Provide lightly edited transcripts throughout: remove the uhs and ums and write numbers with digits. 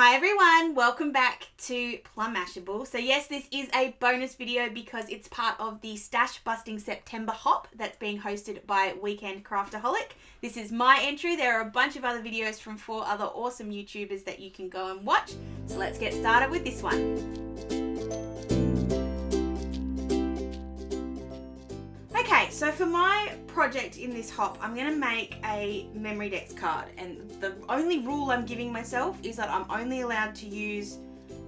Hi everyone, welcome back to Plum Mashable. So yes, this is a bonus video because it's part of the Stash Busting September Hop that's being hosted by Weekend Craftaholic. This is my entry. There are a bunch of other videos from 4 other awesome YouTubers that you can go and watch. So let's get started with this one. Okay, so for my project in this hop, I'm going to make a Memorydex card, and the only rule I'm giving myself is that I'm only allowed to use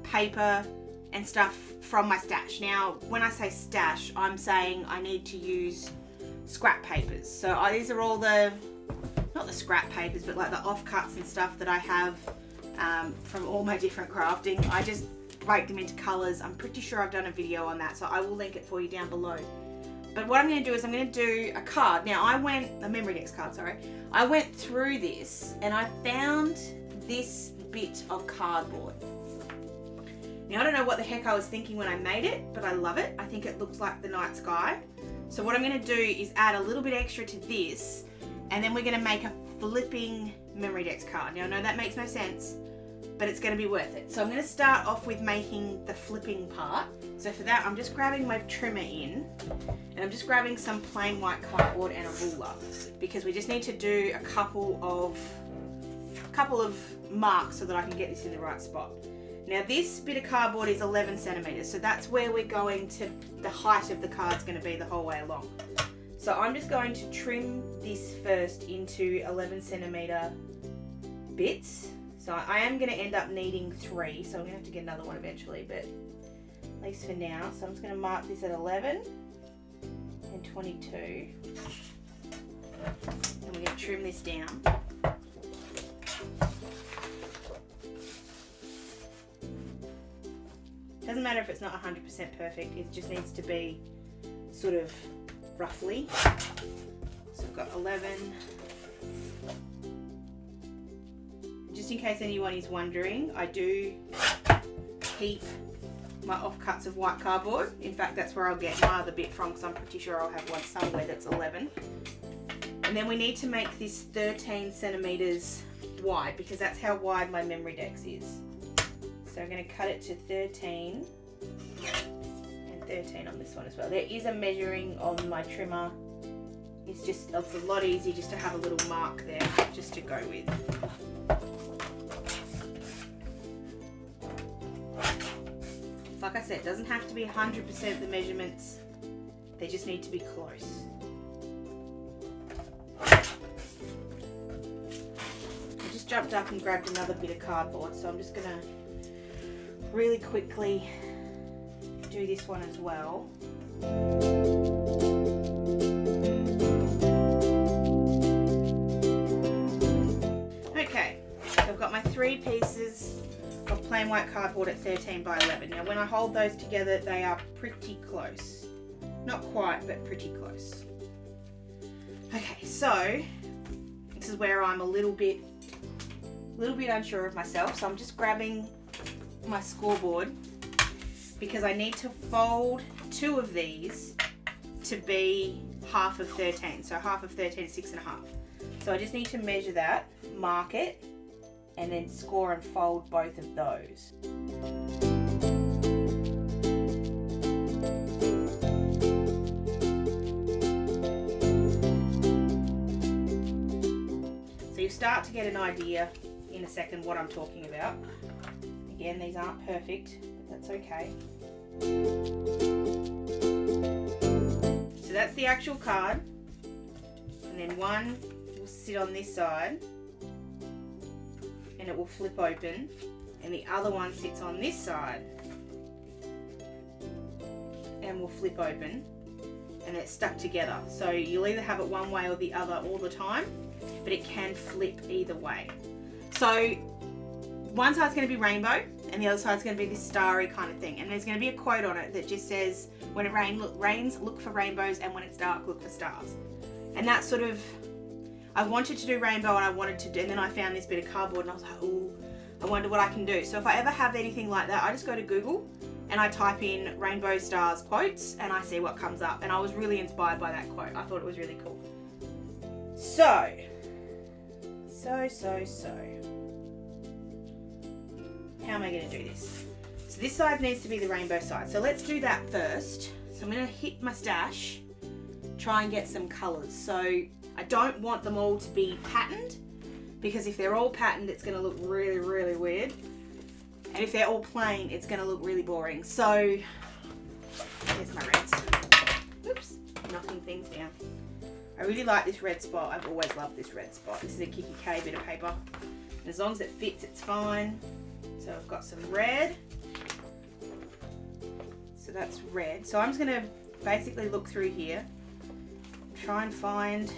paper and stuff from my stash. Now, when I say stash, I'm saying I need to use scrap papers. So these are all the, not the scrap papers, but like the offcuts and stuff that I have from all my different crafting. I just break them into colours. I'm pretty sure I've done a video on that, so I will link it for you down below. But what I'm going to do is I'm going to do a card. Now a Memorydex card, sorry. I went through this and I found this bit of cardboard. Now I don't know what the heck I was thinking when I made it, but I love it. I think it looks like the night sky. So what I'm going to do is add a little bit extra to this, and then we're going to make a flipping Memorydex card. Now I know that makes no sense, but it's going to be worth it. So I'm going to start off with making the flipping part. So for that, I'm just grabbing my trimmer in, and I'm just grabbing some plain white cardboard and a ruler, because we just need to do a couple of marks so that I can get this in the right spot. Now this bit of cardboard is 11 centimeters, so that's where we're going to, the height of the card's going to be the whole way along. So I'm just going to trim this first into 11 centimeter bits. So I am going to end up needing 3, so I'm going to have to get another one eventually, but at least for now. So I'm just going to mark this at 11 and 22. And we're going to trim this down. Doesn't matter if it's not 100% perfect, it just needs to be sort of roughly. So I've got 11. Just in case anyone is wondering, I do keep my offcuts of white cardboard. In fact, that's where I'll get my other bit from, because I'm pretty sure I'll have one somewhere that's 11. And then we need to make this 13 centimeters wide, because that's how wide my Memorydex is. So I'm going to cut it to 13 and 13 on this one as well. There is a measuring on my trimmer. It's a lot easier just to have a little mark there just to go with. Like I said, it doesn't have to be 100% the measurements, they just need to be close. I just jumped up and grabbed another bit of cardboard, so I'm just going to really quickly do this one as well. Okay, so I've got my 3 pieces of plain white cardboard at 13 by 11. Now when I hold those together, they are pretty close. Not quite, but pretty close. Okay, so this is where I'm a little bit unsure of myself. So I'm just grabbing my scoreboard, because I need to fold 2 of these to be half of 13. So half of 13 is 6.5. So I just need to measure that, mark it, and then score and fold both of those. So you start to get an idea in a second what I'm talking about. Again, these aren't perfect, but that's okay. So that's the actual card, and then one will sit on this side and it will flip open, and the other one sits on this side and will flip open, and it's stuck together. So you'll either have it one way or the other all the time, but it can flip either way. So one side's going to be rainbow and the other side's going to be this starry kind of thing, and there's going to be a quote on it that just says, when it rains, look for rainbows, and when it's dark, look for stars. And that's sort of, I wanted to do rainbow, and then I found this bit of cardboard and I was like, ooh, I wonder what I can do. So if I ever have anything like that, I just go to Google and I type in rainbow stars quotes and I see what comes up. And I was really inspired by that quote. I thought it was really cool. So am I going to do this? So this side needs to be the rainbow side. So let's do that first. So I'm going to hit my stash, try and get some colours. So I don't want them all to be patterned, because if they're all patterned, it's going to look really, really weird. And if they're all plain, it's going to look really boring. So here's my reds. Oops, knocking things down. I really like this red spot. I've always loved this red spot. This is a kikki.K bit of paper. And as long as it fits, it's fine. So I've got some red. So that's red. So I'm just going to basically look through here, try and find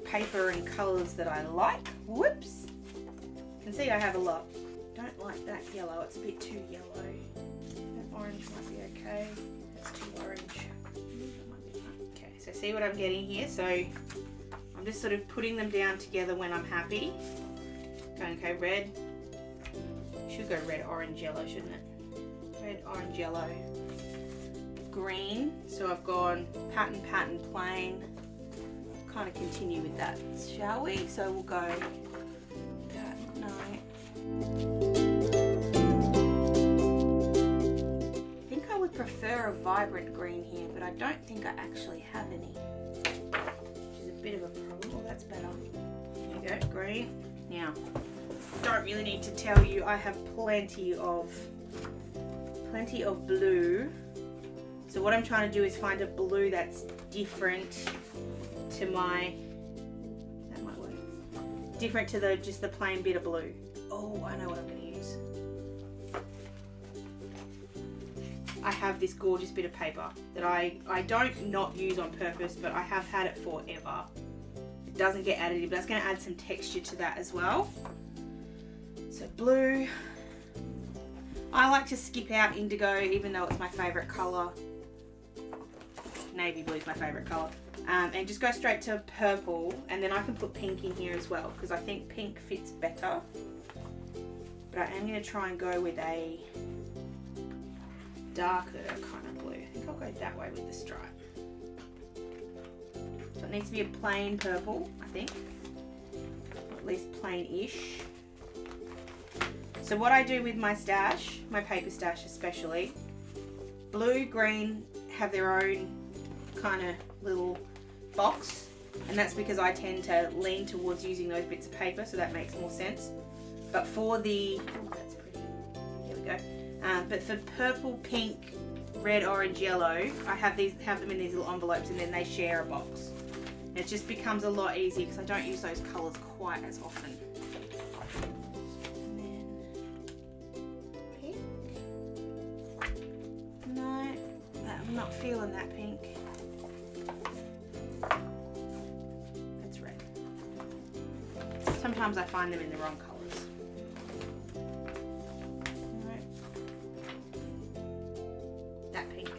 paper and colours that I like. Whoops! You can see I have a lot. Don't like that yellow, it's a bit too yellow. That orange might be okay. That's too orange. Okay, so see what I'm getting here? So I'm just sort of putting them down together when I'm happy. Going, okay, red. Should go red, orange, yellow, shouldn't it? Red, orange, yellow, green. So I've gone pattern, pattern, plain. Kind of continue with that, shall we? So we'll go that, no. I think I would prefer a vibrant green here, but I don't think I actually have any, which is a bit of a problem. Oh, that's better. There we go, green. Now, don't really need to tell you, I have plenty of blue. So what I'm trying to do is find a blue that's different to my, that might work, different to just the plain bit of blue. Oh, I know what I'm going to use. I have this gorgeous bit of paper that I don't not use on purpose, but I have had it forever. It doesn't get additive, but that's going to add some texture to that as well. So blue. I like to skip out indigo, even though it's my favourite colour. Navy blue is my favourite colour. And just go straight to purple, and then I can put pink in here as well, because I think pink fits better. But I am going to try and go with a darker kind of blue. I think I'll go that way with the stripe. So it needs to be a plain purple, I think. Or at least plain-ish. So what I do with my stash, my paper stash especially, blue, green have their own kind of little box, and that's because I tend to lean towards using those bits of paper, so that makes more sense. But for the, oh, that's pretty, there we go. But for purple, pink, red, orange, yellow, I have them in these little envelopes, and then they share a box. And it just becomes a lot easier because I don't use those colours quite as often. And then pink. No, I'm not feeling that pink. That's red. Sometimes I find them in the wrong colours. That pink.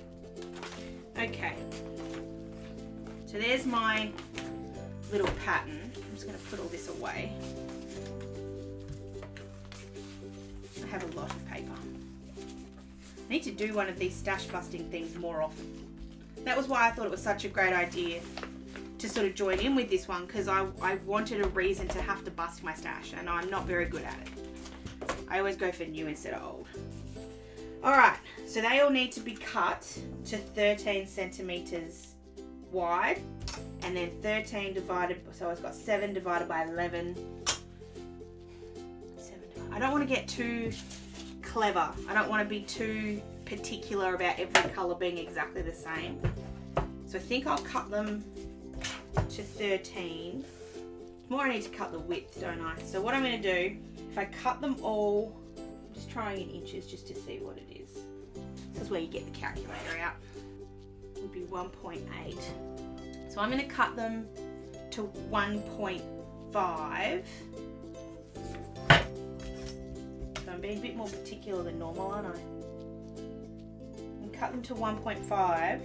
Okay. So there's my little pattern. I'm just going to put all this away. I have a lot of paper. I need to do one of these stash busting things more often. That was why I thought it was such a great idea to sort of join in with this one, because I wanted a reason to have to bust my stash, and I'm not very good at it. I always go for new instead of old. Alright, so they all need to be cut to 13 centimetres wide, and then 13 divided, so I've got 7 divided by 11. I don't want to get too clever. I don't want to be too particular about every colour being exactly the same. So I think I'll cut them to 13. More I need to cut the width, don't I? So what I'm going to do, if I cut them all, I'm just trying in inches just to see what it is. This is where you get the calculator out. It would be 1.8. So I'm going to cut them to 1.5. So I'm being a bit more particular than normal, aren't I? And cut them to 1.5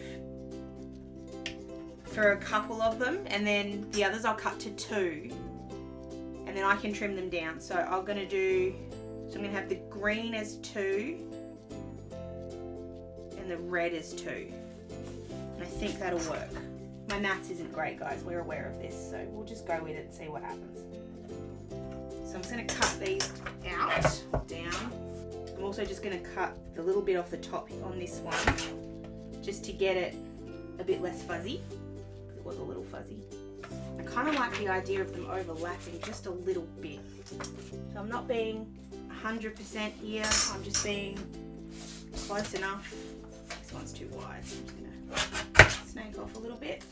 for a couple of them, and then the others I'll cut to 2, and then I can trim them down. So I'm going to have the green as 2 and the red as 2, and I think that'll work. My maths isn't great, guys, we're aware of this, so we'll just go with it and see what happens. So I'm just going to cut these out, down. I'm also just going to cut the little bit off the top on this one, just to get it a bit less fuzzy. It was a little fuzzy. I kind of like the idea of them overlapping just a little bit. So I'm not being 100% here, I'm just being close enough. This one's too wide, so I'm just going to snake off a little bit.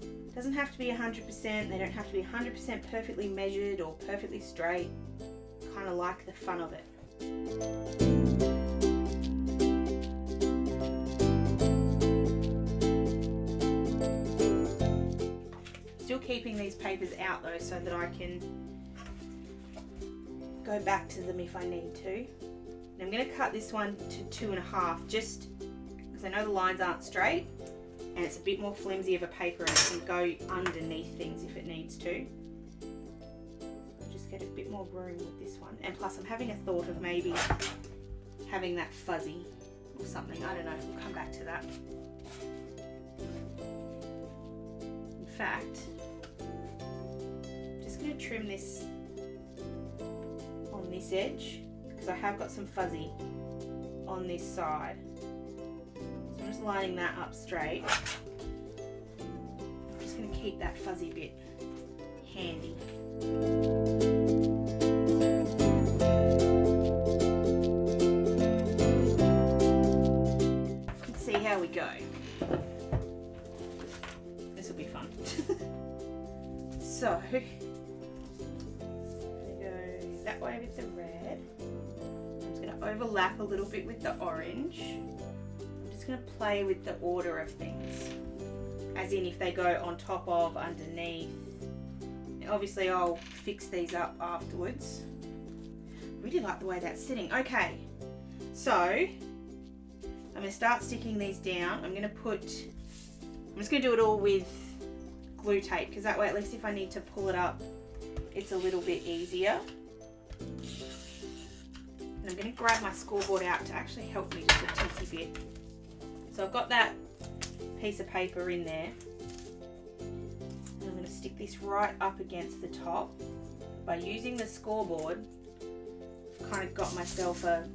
It doesn't have to be 100%, they don't have to be 100% perfectly measured or perfectly straight. Kind of like the fun of it. Still keeping these papers out though, so that I can go back to them if I need to. And I'm going to cut this one to 2.5, just because I know the lines aren't straight and it's a bit more flimsy of a paper and it can go underneath things if it needs to. I'll just get a bit more room with this one. And plus I'm having a thought of maybe having that fuzzy or something. I don't know, we'll come back to that. In fact, I'm just going to trim this on this edge because I have got some fuzzy on this side. So I'm just lining that up straight. I'm just going to keep that fuzzy bit handy. Let's see how we go. This will be fun. So, that way with the red. I'm just going to overlap a little bit with the orange. I'm just going to play with the order of things, as in if they go on top of, underneath. And obviously I'll fix these up afterwards. I really like the way that's sitting. Okay, so I'm going to start sticking these down. I'm just going to do it all with glue tape, because that way at least if I need to pull it up, it's a little bit easier. And I'm going to grab my scoreboard out to actually help me just a teensy bit. So I've got that piece of paper in there. And I'm going to stick this right up against the top. By using the scoreboard, I've kind of got myself an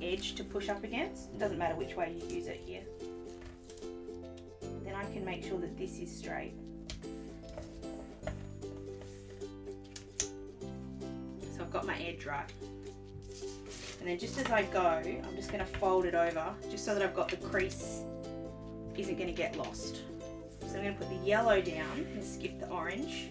edge to push up against. It doesn't matter which way you use it here. Then I can make sure that this is straight. So I've got my edge right. And then just as I go, I'm just going to fold it over, just so that I've got the crease isn't going to get lost. So I'm going to put the yellow down and skip the orange.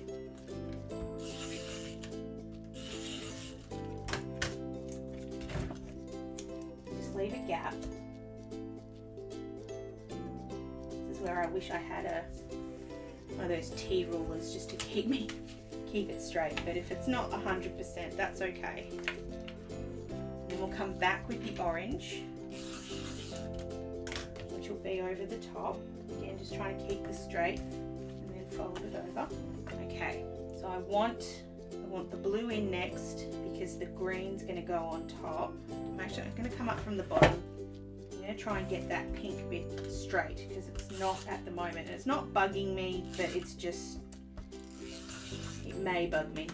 Just leave a gap. This is where I wish I had one of those T rulers just to keep it straight. But if it's not 100%, that's okay. Then we'll come back with the orange, which will be over the top. Again, just trying to keep this straight, and then fold it over. Okay, so I want the blue in next because the green's going to go on top. I'm going to come up from the bottom. I'm going to try and get that pink bit straight because it's not at the moment. And it's not bugging me, but it's just, it may bug me.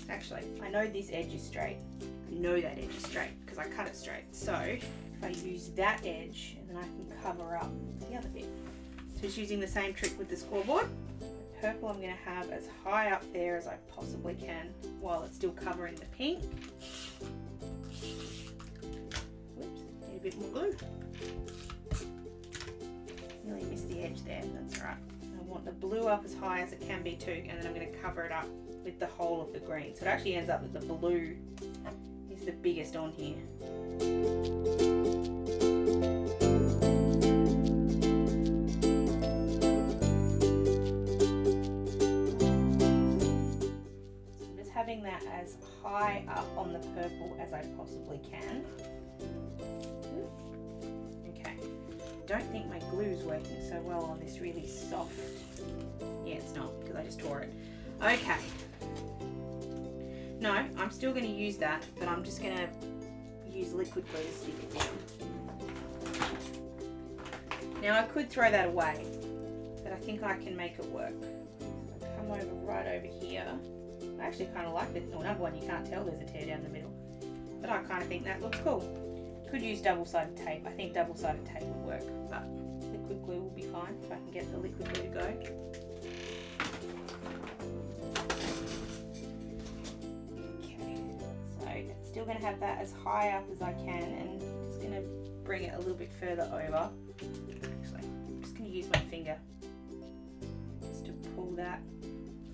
Actually, I know this edge is straight. I know that edge is straight because I cut it straight. So if I use that edge, and then I can cover up the other bit. So just using the same trick with the scoreboard. The purple I'm going to have as high up there as I possibly can while it's still covering the pink. Whoops, need a bit more glue. Nearly missed the edge there, that's alright. I want the blue up as high as it can be too, and then I'm going to cover it up with the whole of the green. So it actually ends up that the blue is the biggest on here. So I'm just having that as high up on the purple as I possibly can. Okay, don't think my glue's working so well on this really soft. Yeah, it's not, because I just tore it. Okay. No, I'm still going to use that, but I'm just going to use liquid glue to stick it down. Now I could throw that away, but I think I can make it work. So I'll come right over here. I actually kind of like it. Oh, another one you can't tell there's a tear down the middle. But I kind of think that looks cool. Could use double-sided tape. I think double-sided tape would work, but liquid glue will be fine if I can get the liquid glue to go. Okay, so still going to have that as high up as I can, and just going to bring it a little bit further over. Actually, I'm just going to use my finger just to pull that.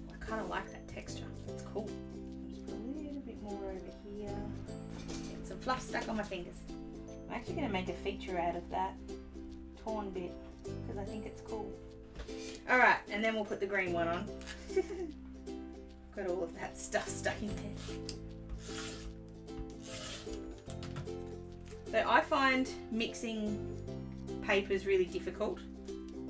I kind of like that texture. It's cool. I'll just put a little bit more over here. Get some fluff stuck on my fingers. I'm actually going to make a feature out of that torn bit because I think it's cool. Alright, and then we'll put the green one on. Got all of that stuff stuck in there. So I find mixing papers really difficult.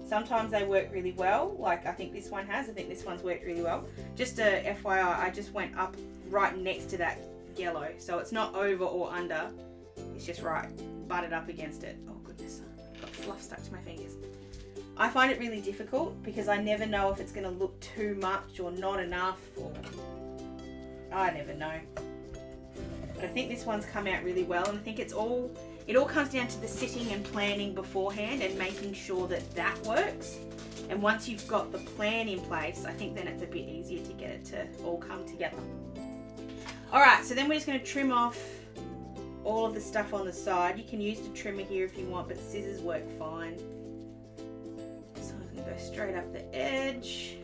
Sometimes they work really well, like I think this one has. I think this one's worked really well. Just a FYI, I just went up right next to that yellow, so it's not over or under. It's just right, butted up against it. Oh goodness, got fluff stuck to my fingers. I find it really difficult because I never know if it's going to look too much or not enough, or I never know. But I think this one's come out really well, and I think it all comes down to the sitting and planning beforehand and making sure that that works. And once you've got the plan in place, I think then it's a bit easier to get it to all come together. Alright, so then we're just going to trim off all of the stuff on the side. You can use the trimmer here if you want, but scissors work fine. So I'm going to go straight up the edge.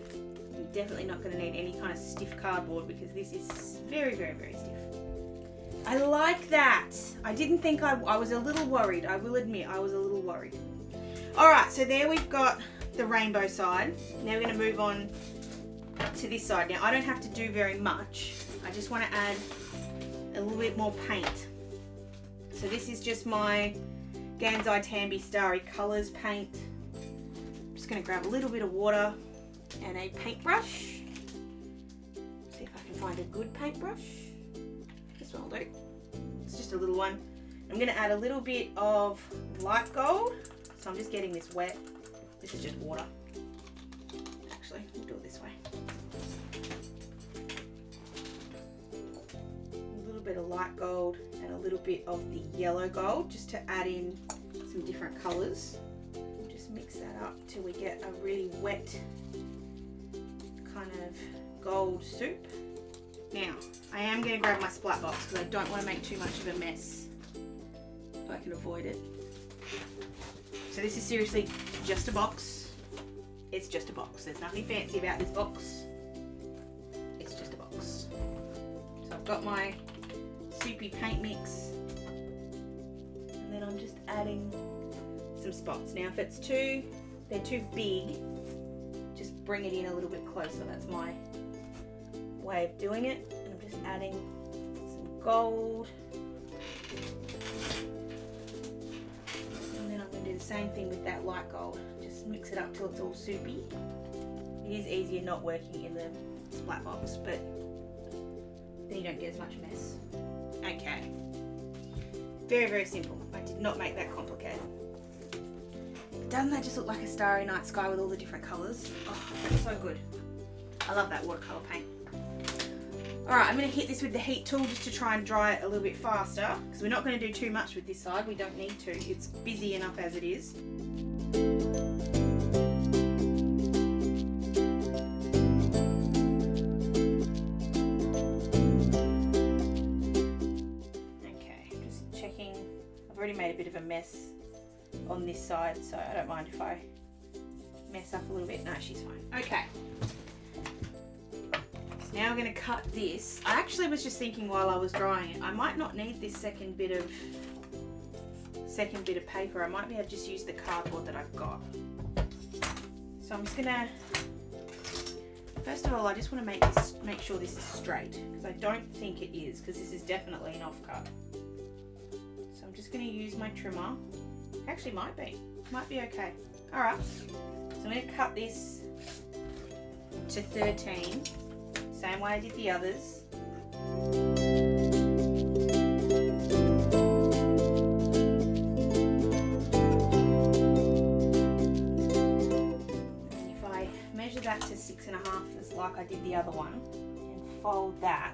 You're definitely not going to need any kind of stiff cardboard because this is very, very, very stiff. I like that. I didn't think I was a little worried. I will admit I was a little worried. Alright, so there we've got the rainbow side. Now we're going to move on to this side. Now I don't have to do very much. I just want to add a little bit more paint. So this is just my Gansai Tambi Starry Colours paint. I'm just going to grab a little bit of water and a paintbrush. See if I can find a good paintbrush. This one will do. It's just a little one. I'm going to add a little bit of light gold. So I'm just getting this wet. This is just water. Actually, we'll do it this way. A little bit of light gold and a little bit of the yellow gold just to add in some different colours. We'll just mix that up till we get a really wet kind of gold soup. Now, I am going to grab my splat box because I don't want to make too much of a mess if I can avoid it. So this is seriously just a box. It's just a box. There's nothing fancy about this box. It's just a box. So I've got my soupy paint mix. And then I'm just adding some spots. Now if they're too big, just bring it in a little bit closer. That's my way of doing it. And I'm just adding some gold. And then I'm going to do the same thing with that light gold. Just mix it up till it's all soupy. It is easier not working in the splat box, but then you don't get as much mess. Okay. Very, very simple. I did not make that complicated. Doesn't that just look like a starry night sky with all the different colours? Oh, that's so good. I love that watercolour paint. Alright, I'm going to hit this with the heat tool just to try and dry it a little bit faster, because we're not going to do too much with this side. We don't need to. It's busy enough as it is. Okay, just checking. I've already made a bit of a mess on this side, so I don't mind if I mess up a little bit. No, she's fine. Okay. Now I'm going to cut this. I actually was just thinking while I was drying it, I might not need this second bit of paper. I might be able to just use the cardboard that I've got. So I'm just going to, first of all, I just want to make sure this is straight, because I don't think it is, because this is definitely an offcut. So I'm just going to use my trimmer. Actually might be okay. Alright, so I'm going to cut this to 13. Same way I did the others. And if I measure that to 6.5 like I did the other one, and fold that,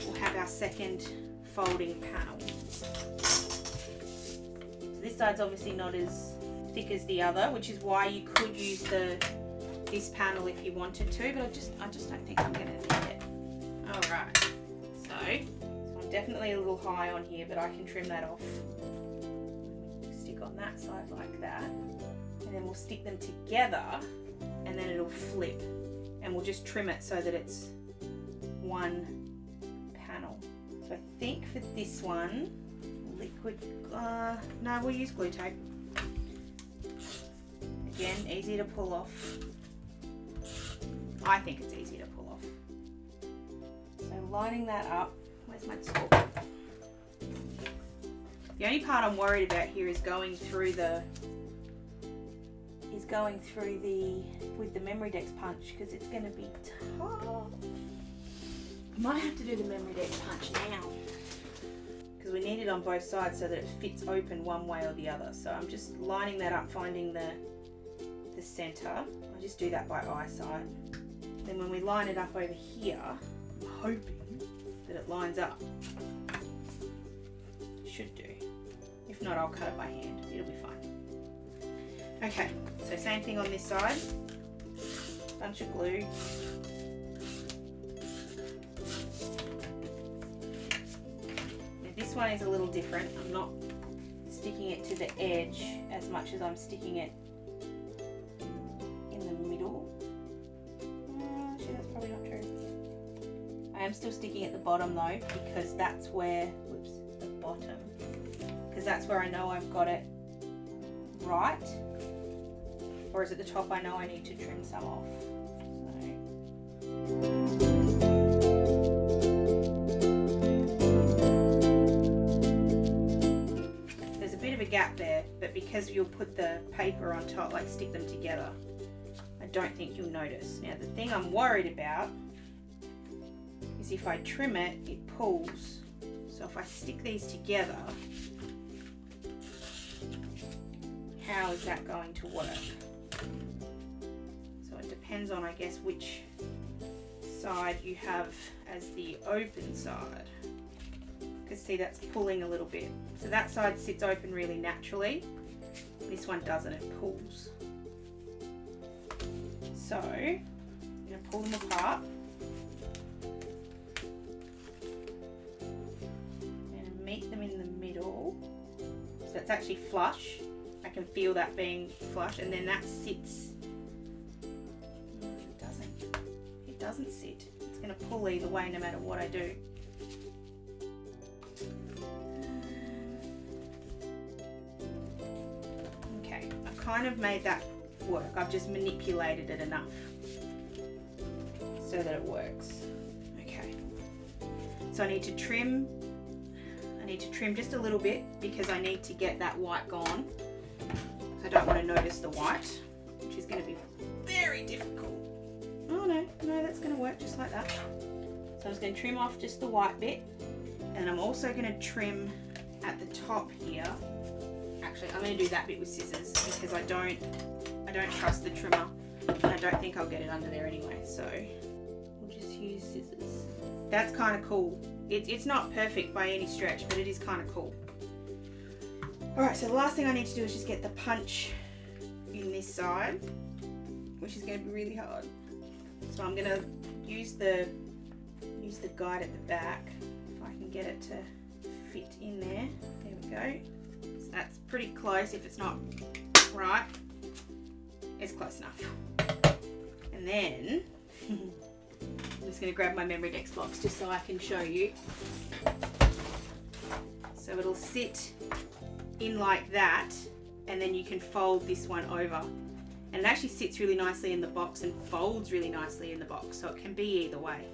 we'll have our second folding panel. So this side's obviously not as thick as the other, which is why you could use this panel if you wanted to, but I just don't think I'm going to need it. Alright, so I'm definitely a little high on here, but I can trim that off. Stick on that side like that, and then we'll stick them together, and then it'll flip, and we'll just trim it so that it's one panel. So I think for this one, no, we'll use glue tape. Again, easy to pull off. I think it's easy to pull off. So lining that up, where's my tool? The only part I'm worried about here is going through with the Memorydex punch, because it's going to be tough. I might have to do the Memorydex punch now, because we need it on both sides so that it fits open one way or the other. So I'm just lining that up, finding the center. I just do that by eyesight. Then when we line it up over here, I'm hoping that it lines up. It should do. If not, I'll cut it by hand. It'll be fine. Okay, so same thing on this side. Bunch of glue. Now this one is a little different. I'm not sticking it to the edge as much as I'm sticking it in the middle. Actually, that's probably not true. I am still sticking at the bottom though, because that's where, whoops, the bottom, because that's where I know I've got it right. Whereas at the top I know I need to trim some off. There's a bit of a gap there, but because you'll put the paper on top, like stick them together, I don't think you'll notice. Now the thing I'm worried about is if I trim it, it pulls. So if I stick these together, how is that going to work? So it depends on, I guess, which side you have as the open side. Because see, that's pulling a little bit. So that side sits open really naturally. This one doesn't, it pulls. So I'm going to pull them apart. And meet them in the middle. So it's actually flush. I can feel that being flush, and then that sits. It doesn't sit. It's going to pull either way no matter what I do. Okay, I've kind of made that work. I've just manipulated it enough so that it works. Okay, so I need to trim just a little bit because I need to get that white gone. I don't want to notice the white, which is going to be very difficult. Oh no, that's going to work just like that. So I'm just going to trim off just the white bit, and I'm also going to trim at the top here. Actually, I'm going to do that bit with scissors because I don't trust the trimmer, and I don't think I'll get it under there anyway. So we'll just use scissors. That's kind of cool. It's not perfect by any stretch, but it is kind of cool. Alright, so the last thing I need to do is just get the punch in this side, which is going to be really hard. So I'm going to use the guide at the back, if I can get it to fit in there. There we go. So that's pretty close. If it's not right, it's close enough. And then I'm just going to grab my Memorydex box just so I can show you. So it'll sit in like that, and then you can fold this one over, and it actually sits really nicely in the box and folds really nicely in the box, so it can be either way.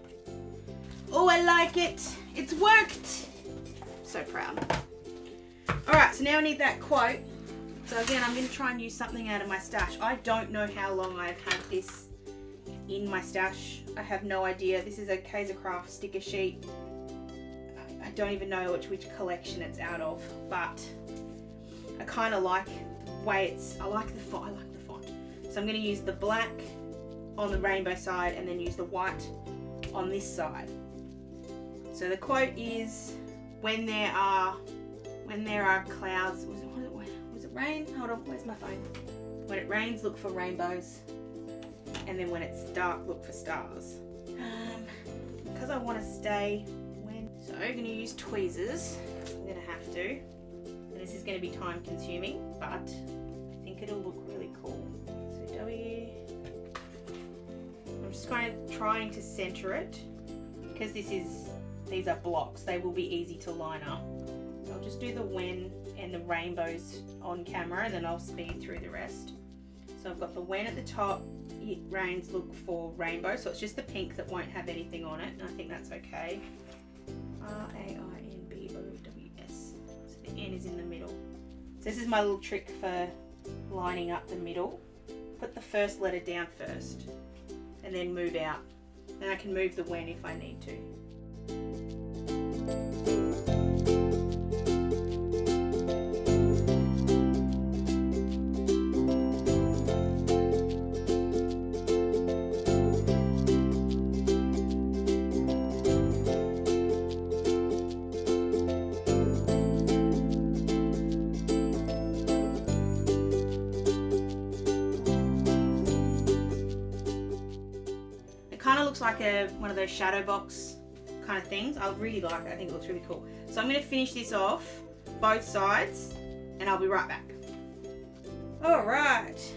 Oh, I like it! It's worked! So proud. Alright, so now I need that quote. So again, I'm going to try and use something out of my stash. I don't know how long I've had this in my stash. I have no idea. This is a Kaisercraft sticker sheet. I don't even know which collection it's out of, but I kind of like the way I like the font. So I'm going to use the black on the rainbow side and then use the white on this side. So the quote is, when there are clouds, was it rain? Hold on, where's my phone? When it rains, look for rainbows. And then when it's dark, look for stars. Because I want to stay so I'm going to use tweezers. I'm going to have to. And this is going to be time consuming, but I think it'll look really cool. So I'm just trying to center it, because these are blocks. They will be easy to line up. So I'll just do the when and the rainbows on camera, and then I'll speed through the rest. So I've got the when at the top. It rains, look for rainbow. So it's just the pink that won't have anything on it, and I think that's okay. R-A-I-N-B-O-W-S. So the N is in the middle. So this is my little trick for lining up the middle. Put the first letter down first, and then move out. Then I can move the when if I need to. Looks like one of those shadow box kind of things. I really like it. I think it looks really cool. So I'm going to finish this off, both sides, and I'll be right back. Alright,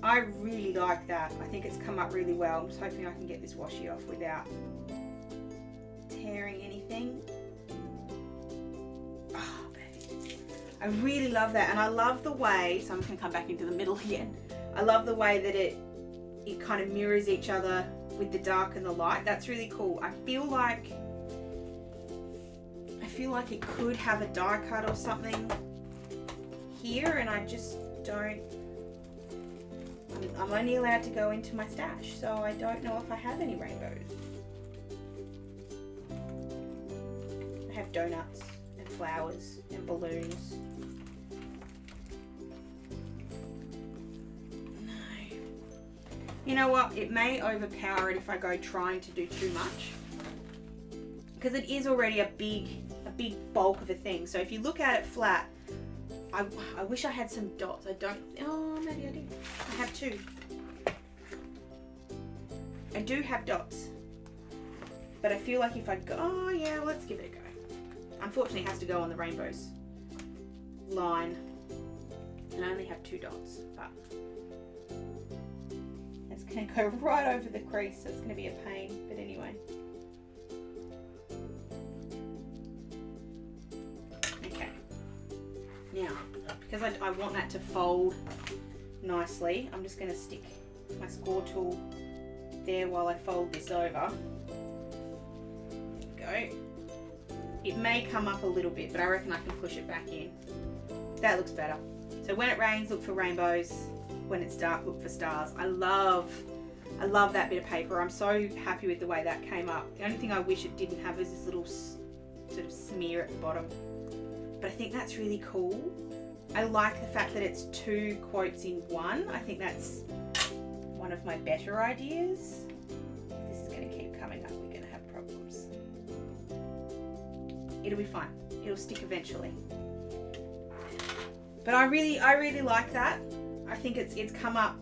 I really like that. I think it's come up really well. I'm just hoping I can get this washi off without tearing anything. Oh, baby. I really love that, and I love the way, so I'm just going to come back into the middle again. I love the way that it kind of mirrors each other with the dark and the light. That's really cool. I feel like it could have a die cut or something here, and I just don't. I'm only allowed to go into my stash, so I don't know if I have any rainbows. I have donuts and flowers and balloons. You know what, it may overpower it if I go trying to do too much, because it is already a big bulk of a thing. So if you look at it flat, I wish I had some dots. I don't, oh maybe I do. I have two. I do have dots, but I feel like if I go, oh yeah, let's give it a go. Unfortunately it has to go on the rainbows line, and I only have 2 dots, but going to go right over the crease, so it's going to be a pain, but anyway. Okay, now because I want that to fold nicely, I'm just going to stick my score tool there while I fold this over. There we go. It may come up a little bit, but I reckon I can push it back in. That looks better. So when it rains, look for rainbows. When it's dark, look for stars. I love that bit of paper. I'm so happy with the way that came up. The only thing I wish it didn't have is this little sort of smear at the bottom. But I think that's really cool. I like the fact that it's 2 quotes in one. I think that's one of my better ideas. This is going to keep coming up. We're going to have problems. It'll be fine. It'll stick eventually. But I really like that. I think it's come up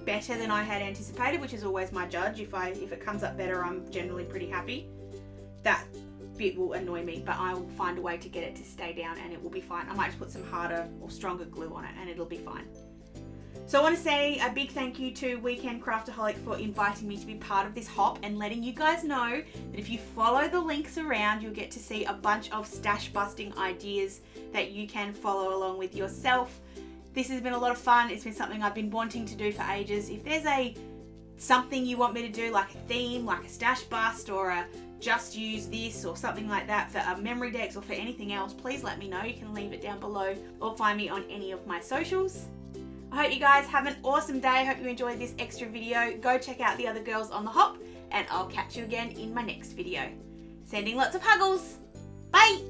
better than I had anticipated, which is always my judge. If it comes up better, I'm generally pretty happy. That bit will annoy me, but I will find a way to get it to stay down and it will be fine. I might just put some harder or stronger glue on it and it'll be fine. So I want to say a big thank you to Weekend Craftaholic for inviting me to be part of this hop and letting you guys know that if you follow the links around, you'll get to see a bunch of stash busting ideas that you can follow along with yourself. This has been a lot of fun. It's been something I've been wanting to do for ages. If there's something you want me to do, like a theme, like a stash bust, or a just use this or something like that for a Memorydex or for anything else, please let me know. You can leave it down below or find me on any of my socials. I hope you guys have an awesome day. I hope you enjoyed this extra video. Go check out the other girls on the hop and I'll catch you again in my next video. Sending lots of huggles. Bye!